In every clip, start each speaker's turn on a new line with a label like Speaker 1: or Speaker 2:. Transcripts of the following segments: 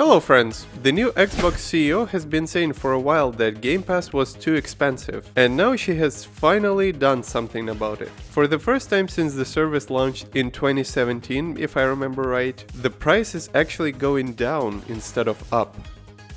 Speaker 1: Hello friends! The new Xbox CEO has been saying for a while that Game Pass was too expensive, and now she has finally done something about it. For the first time since the service launched in 2017, if I remember right, the price is actually going down instead of up.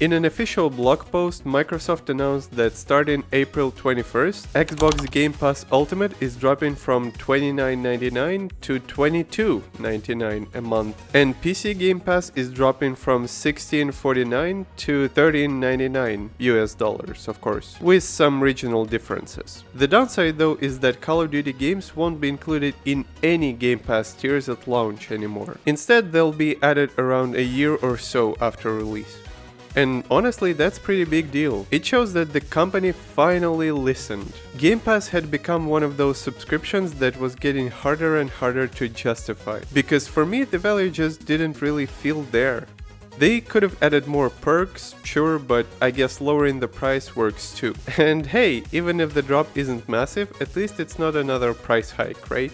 Speaker 1: In an official blog post, Microsoft announced that starting April 21st, Xbox Game Pass Ultimate is dropping from $29.99 to $22.99 a month, and PC Game Pass is dropping from $16.49 to $13.99 US dollars, of course, with some regional differences. The downside though is that Call of Duty games won't be included in any Game Pass tiers at launch anymore. Instead, they'll be added around a year or so after release. And honestly, that's pretty big deal. It shows that the company finally listened. Game Pass had become one of those subscriptions that was getting harder and harder to justify, because for me the value just didn't really feel there. They could have added more perks, sure, but I guess lowering the price works too. And hey, even if the drop isn't massive, at least it's not another price hike, right?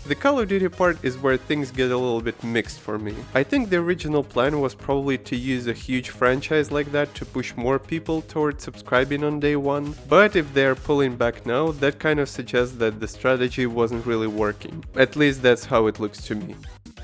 Speaker 1: The Call of Duty part is where things get a little bit mixed for me. I think the original plan was probably to use a huge franchise like that to push more people towards subscribing on day one, but if they're pulling back now, that kind of suggests that the strategy wasn't really working. At least that's how it looks to me.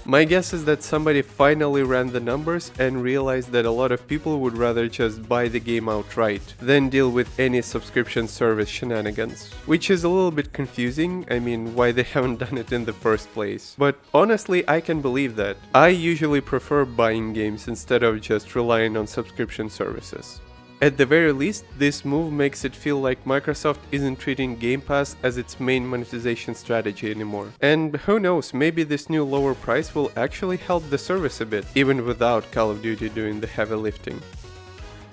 Speaker 1: My guess is that somebody finally ran the numbers and realized that a lot of people would rather just buy the game outright than deal with any subscription service shenanigans. Which is a little bit confusing, I mean, why they haven't done it in the first place. But honestly, I can believe that. I usually prefer buying games instead of just relying on subscription services. At the very least, this move makes it feel like Microsoft isn't treating Game Pass as its main monetization strategy anymore. And who knows, maybe this new lower price will actually help the service a bit, even without Call of Duty doing the heavy lifting.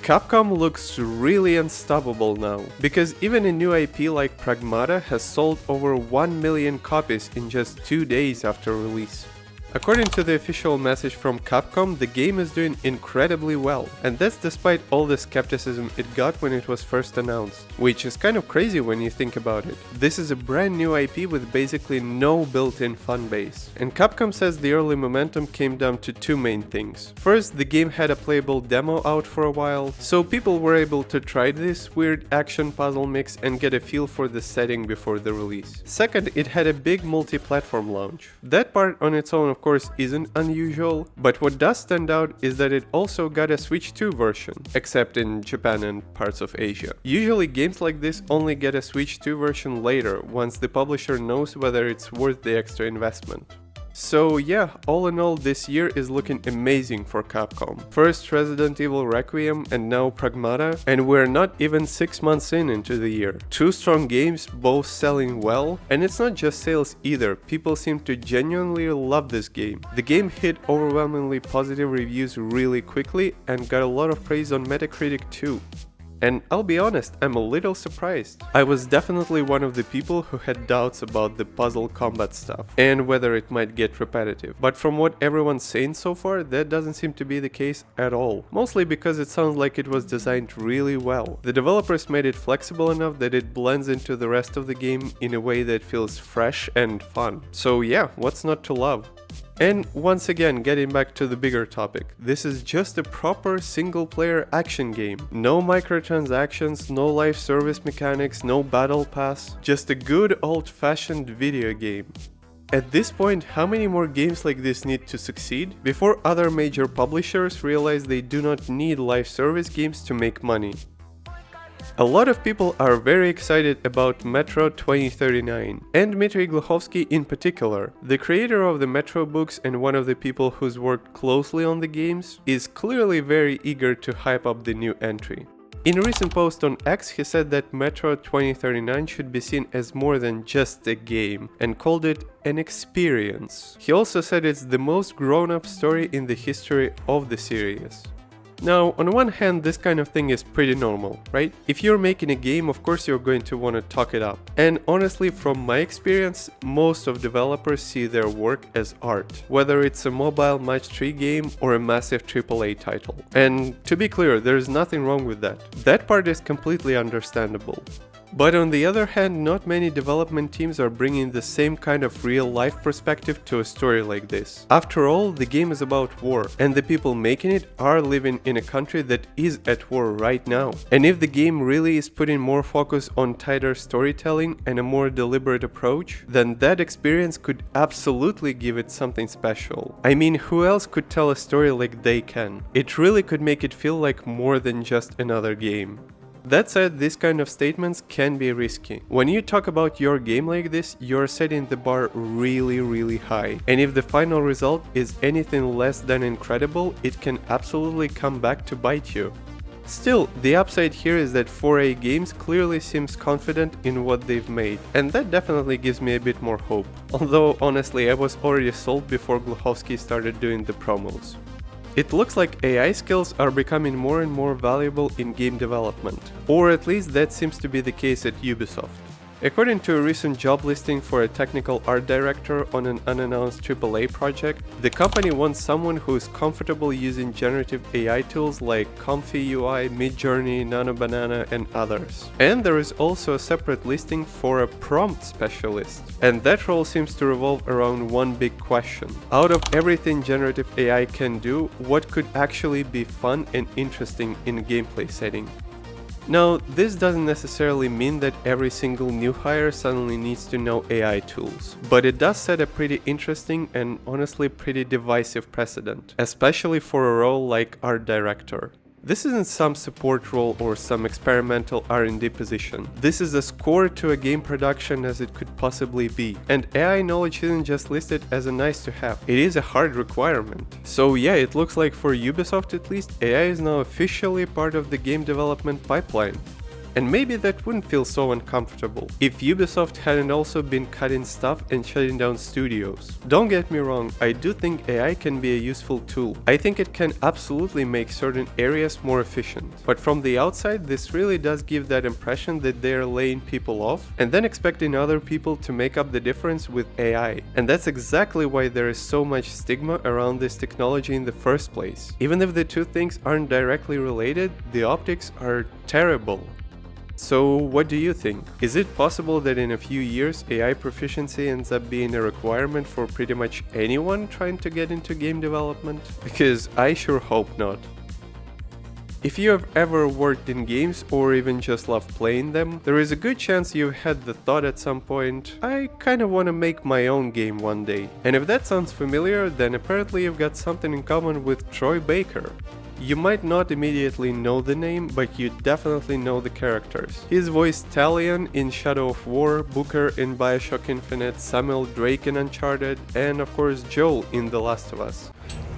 Speaker 1: Capcom looks really unstoppable now, because even a new IP like Pragmata has sold over 1 million copies in just 2 days after release. According to the official message from Capcom, the game is doing incredibly well, and that's despite all the skepticism it got when it was first announced, which is kind of crazy when you think about it. This is a brand new IP with basically no built-in fan base, and Capcom says the early momentum came down to two main things. First, the game had a playable demo out for a while, so people were able to try this weird action puzzle mix and get a feel for the setting before the release. Second, it had a big multi-platform launch. That part on its own of course isn't unusual, but what does stand out is that it also got a Switch 2 version, except in Japan and parts of Asia. Usually games like this only get a Switch 2 version later, once the publisher knows whether it's worth the extra investment. So yeah, all in all, this year is looking amazing for Capcom. First Resident Evil Requiem and now Pragmata, and we're not even 6 months into the year. Two strong games, both selling well, and it's not just sales either, people seem to genuinely love this game. The game hit overwhelmingly positive reviews really quickly and got a lot of praise on Metacritic too. And I'll be honest, I'm a little surprised. I was definitely one of the people who had doubts about the puzzle combat stuff and whether it might get repetitive. But from what everyone's saying so far, that doesn't seem to be the case at all. Mostly because it sounds like it was designed really well. The developers made it flexible enough that it blends into the rest of the game in a way that feels fresh and fun. So yeah, what's not to love? And once again, getting back to the bigger topic, this is just a proper single-player action game. No microtransactions, no live service mechanics, no battle pass, just a good old-fashioned video game. At this point, how many more games like this need to succeed before other major publishers realize they do not need live service games to make money? A lot of people are very excited about Metro 2039, and Dmitry Glukhovsky in particular. The creator of the Metro books and one of the people who's worked closely on the games is clearly very eager to hype up the new entry. In a recent post on X, he said that Metro 2039 should be seen as more than just a game, and called it an experience. He also said it's the most grown-up story in the history of the series. Now, on one hand, this kind of thing is pretty normal, right? If you're making a game, of course you're going to want to talk it up. And honestly, from my experience, most of developers see their work as art, whether it's a mobile match 3 game or a massive AAA title. And to be clear, there's nothing wrong with that. That part is completely understandable. But on the other hand, not many development teams are bringing the same kind of real-life perspective to a story like this. After all, the game is about war, and the people making it are living in a country that is at war right now. And if the game really is putting more focus on tighter storytelling and a more deliberate approach, then that experience could absolutely give it something special. I mean, who else could tell a story like they can? It really could make it feel like more than just another game. That said, these kind of statements can be risky. When you talk about your game like this, you're setting the bar really high. And if the final result is anything less than incredible, it can absolutely come back to bite you. Still, the upside here is that 4A Games clearly seems confident in what they've made, and that definitely gives me a bit more hope. Although honestly, I was already sold before Glukhovsky started doing the promos. It looks like AI skills are becoming more and more valuable in game development, or at least that seems to be the case at Ubisoft. According to a recent job listing for a technical art director on an unannounced AAA project, the company wants someone who is comfortable using generative AI tools like ComfyUI, MidJourney, NanoBanana, and others. And there is also a separate listing for a prompt specialist. And that role seems to revolve around one big question. Out of everything generative AI can do, what could actually be fun and interesting in a gameplay setting? Now, this doesn't necessarily mean that every single new hire suddenly needs to know AI tools, but it does set a pretty interesting and honestly pretty divisive precedent, especially for a role like art director. This isn't some support role or some experimental R&D position. This is as core to a game production as it could possibly be. And AI knowledge isn't just listed as a nice to have, it is a hard requirement. So yeah, it looks like for Ubisoft at least, AI is now officially part of the game development pipeline. And maybe that wouldn't feel so uncomfortable if Ubisoft hadn't also been cutting stuff and shutting down studios. Don't get me wrong, I do think AI can be a useful tool. I think it can absolutely make certain areas more efficient. But from the outside, this really does give that impression that they are laying people off and then expecting other people to make up the difference with AI. And that's exactly why there is so much stigma around this technology in the first place. Even if the two things aren't directly related, the optics are terrible. So what do you think? Is it possible that in a few years AI proficiency ends up being a requirement for pretty much anyone trying to get into game development? Because I sure hope not. If you have ever worked in games or even just love playing them, there is a good chance you've had the thought at some point, I kinda wanna make my own game one day. And if that sounds familiar, then apparently you've got something in common with Troy Baker. You might not immediately know the name, but you definitely know the characters. He's voiced Talion in Shadow of War, Booker in Bioshock Infinite, Samuel Drake in Uncharted, and of course Joel in The Last of Us.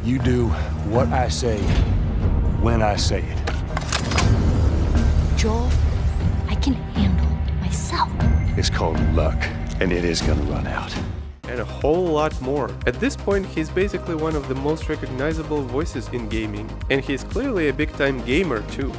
Speaker 2: You do what I say, when I say it.
Speaker 3: Joel, I can handle myself.
Speaker 2: It's called luck, and it is gonna run out.
Speaker 1: And a whole lot more. At this point, he's basically one of the most recognizable voices in gaming, and he's clearly a big-time gamer too.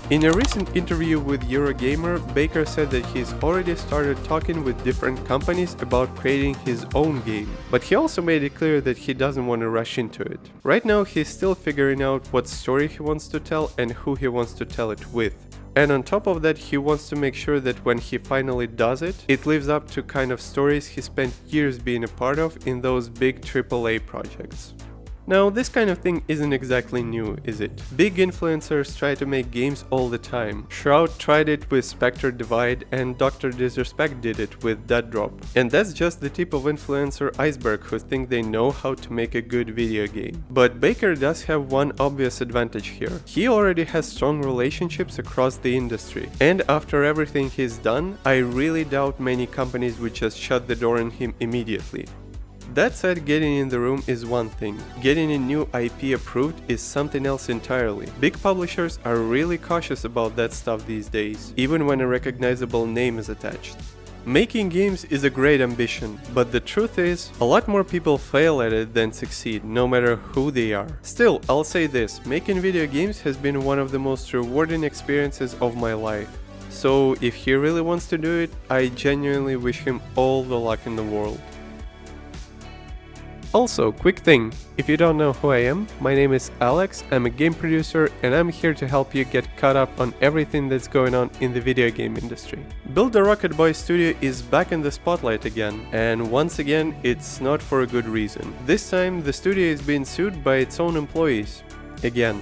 Speaker 1: In a recent interview with Eurogamer, Baker said that he's already started talking with different companies about creating his own game, but he also made it clear that he doesn't want to rush into it. Right now, he's still figuring out what story he wants to tell and who he wants to tell it with. And on top of that, he wants to make sure that when he finally does it, it lives up to kind of stories he spent years being a part of in those big AAA projects. Now, this kind of thing isn't exactly new, is it? Big influencers try to make games all the time. Shroud tried it with Spectre Divide, and Dr. Disrespect did it with Dead Drop. And that's just the tip of influencer iceberg who think they know how to make a good video game. But Baker does have one obvious advantage here. He already has strong relationships across the industry. And after everything he's done, I really doubt many companies would just shut the door on him immediately. That said, getting in the room is one thing. Getting a new IP approved is something else entirely. Big publishers are really cautious about that stuff these days, even when a recognizable name is attached. Making games is a great ambition, but the truth is, a lot more people fail at it than succeed, no matter who they are. Still, I'll say this, making video games has been one of the most rewarding experiences of my life. So if he really wants to do it, I genuinely wish him all the luck in the world. Also, quick thing, if you don't know who I am, my name is Alex, I'm a game producer and I'm here to help you get caught up on everything that's going on in the video game industry. Build a Rocket Boy studio is back in the spotlight again, and once again, it's not for a good reason. This time, the studio is being sued by its own employees. Again.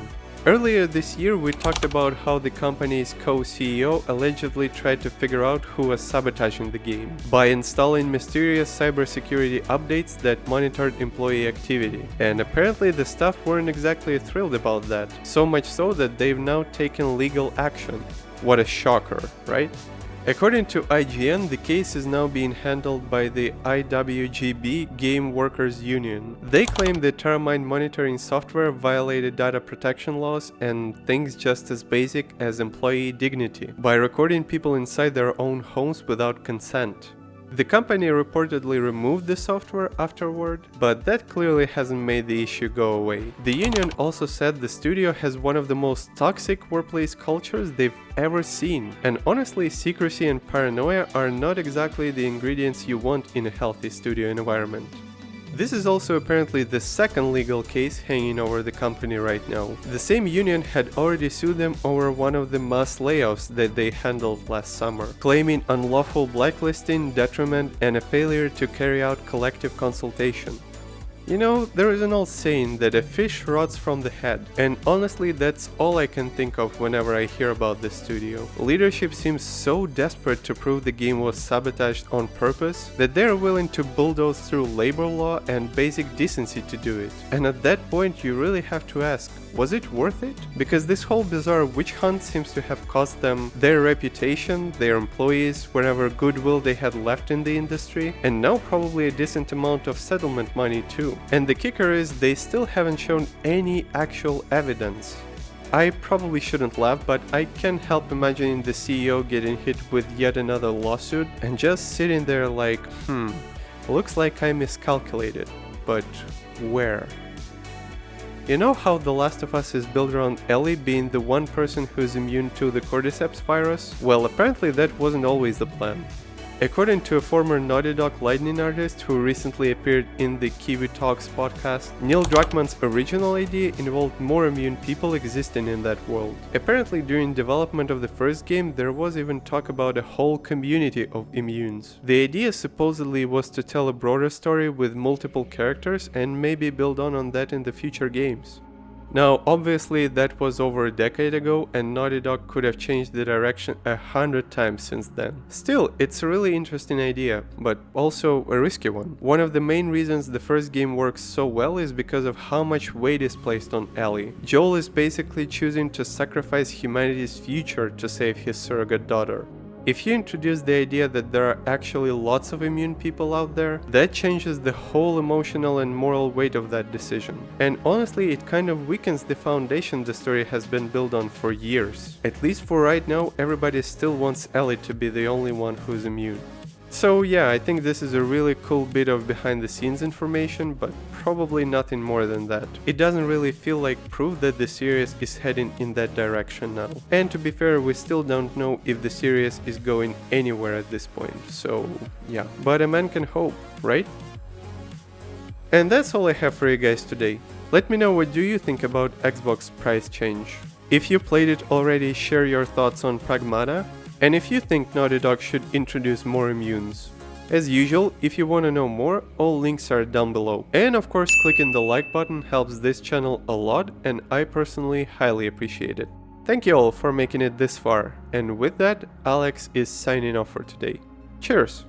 Speaker 1: Earlier this year, we talked about how the company's co-CEO allegedly tried to figure out who was sabotaging the game by installing mysterious cybersecurity updates that monitored employee activity. And apparently the staff weren't exactly thrilled about that, so much so that they've now taken legal action. What a shocker, right? According to IGN, the case is now being handled by the IWGB Game Workers Union. They claim the Terramine monitoring software violated data protection laws and things just as basic as employee dignity by recording people inside their own homes without consent. The company reportedly removed the software afterward, but that clearly hasn't made the issue go away. The union also said the studio has one of the most toxic workplace cultures they've ever seen, and honestly, secrecy and paranoia are not exactly the ingredients you want in a healthy studio environment. This is also apparently the second legal case hanging over the company right now. The same union had already sued them over one of the mass layoffs that they handled last summer, claiming unlawful blacklisting, detriment, and a failure to carry out collective consultation. You know, there is an old saying that a fish rots from the head, and honestly that's all I can think of whenever I hear about this studio. Leadership seems so desperate to prove the game was sabotaged on purpose that they're willing to bulldoze through labor law and basic decency to do it. And at that point you really have to ask, was it worth it? Because this whole bizarre witch hunt seems to have cost them their reputation, their employees, whatever goodwill they had left in the industry, and now probably a decent amount of settlement money too. And the kicker is they still haven't shown any actual evidence. I probably shouldn't laugh, but I can't help imagining the CEO getting hit with yet another lawsuit and just sitting there like, looks like I miscalculated, but where? You know how The Last of Us is built around Ellie being the one person who's immune to the cordyceps virus? Well, apparently that wasn't always the plan. According to a former Naughty Dog Lightning artist who recently appeared in the Kiwi Talks podcast, Neil Druckmann's original idea involved more immune people existing in that world. Apparently during development of the first game there was even talk about a whole community of immunes. The idea supposedly was to tell a broader story with multiple characters and maybe build on that in the future games. Now, obviously that was over a decade ago and Naughty Dog could have changed the direction 100 times since then. Still, it's a really interesting idea, but also a risky one. One of the main reasons the first game works so well is because of how much weight is placed on Ellie. Joel is basically choosing to sacrifice humanity's future to save his surrogate daughter. If you introduce the idea that there are actually lots of immune people out there, that changes the whole emotional and moral weight of that decision. And honestly, it kind of weakens the foundation the story has been built on for years. At least for right now, everybody still wants Ellie to be the only one who's immune. So yeah, I think this is a really cool bit of behind the scenes information, but probably nothing more than that. It doesn't really feel like proof that the series is heading in that direction now. And to be fair, we still don't know if the series is going anywhere at this point, so yeah. But a man can hope, right? And that's all I have for you guys today. Let me know what do you think about Xbox price change. If you played it already, share your thoughts on Pragmata. And if you think Naughty Dog should introduce more immunes. As usual, if you want to know more, all links are down below. And of course, clicking the like button helps this channel a lot and I personally highly appreciate it. Thank you all for making it this far. And with that, Alex is signing off for today. Cheers!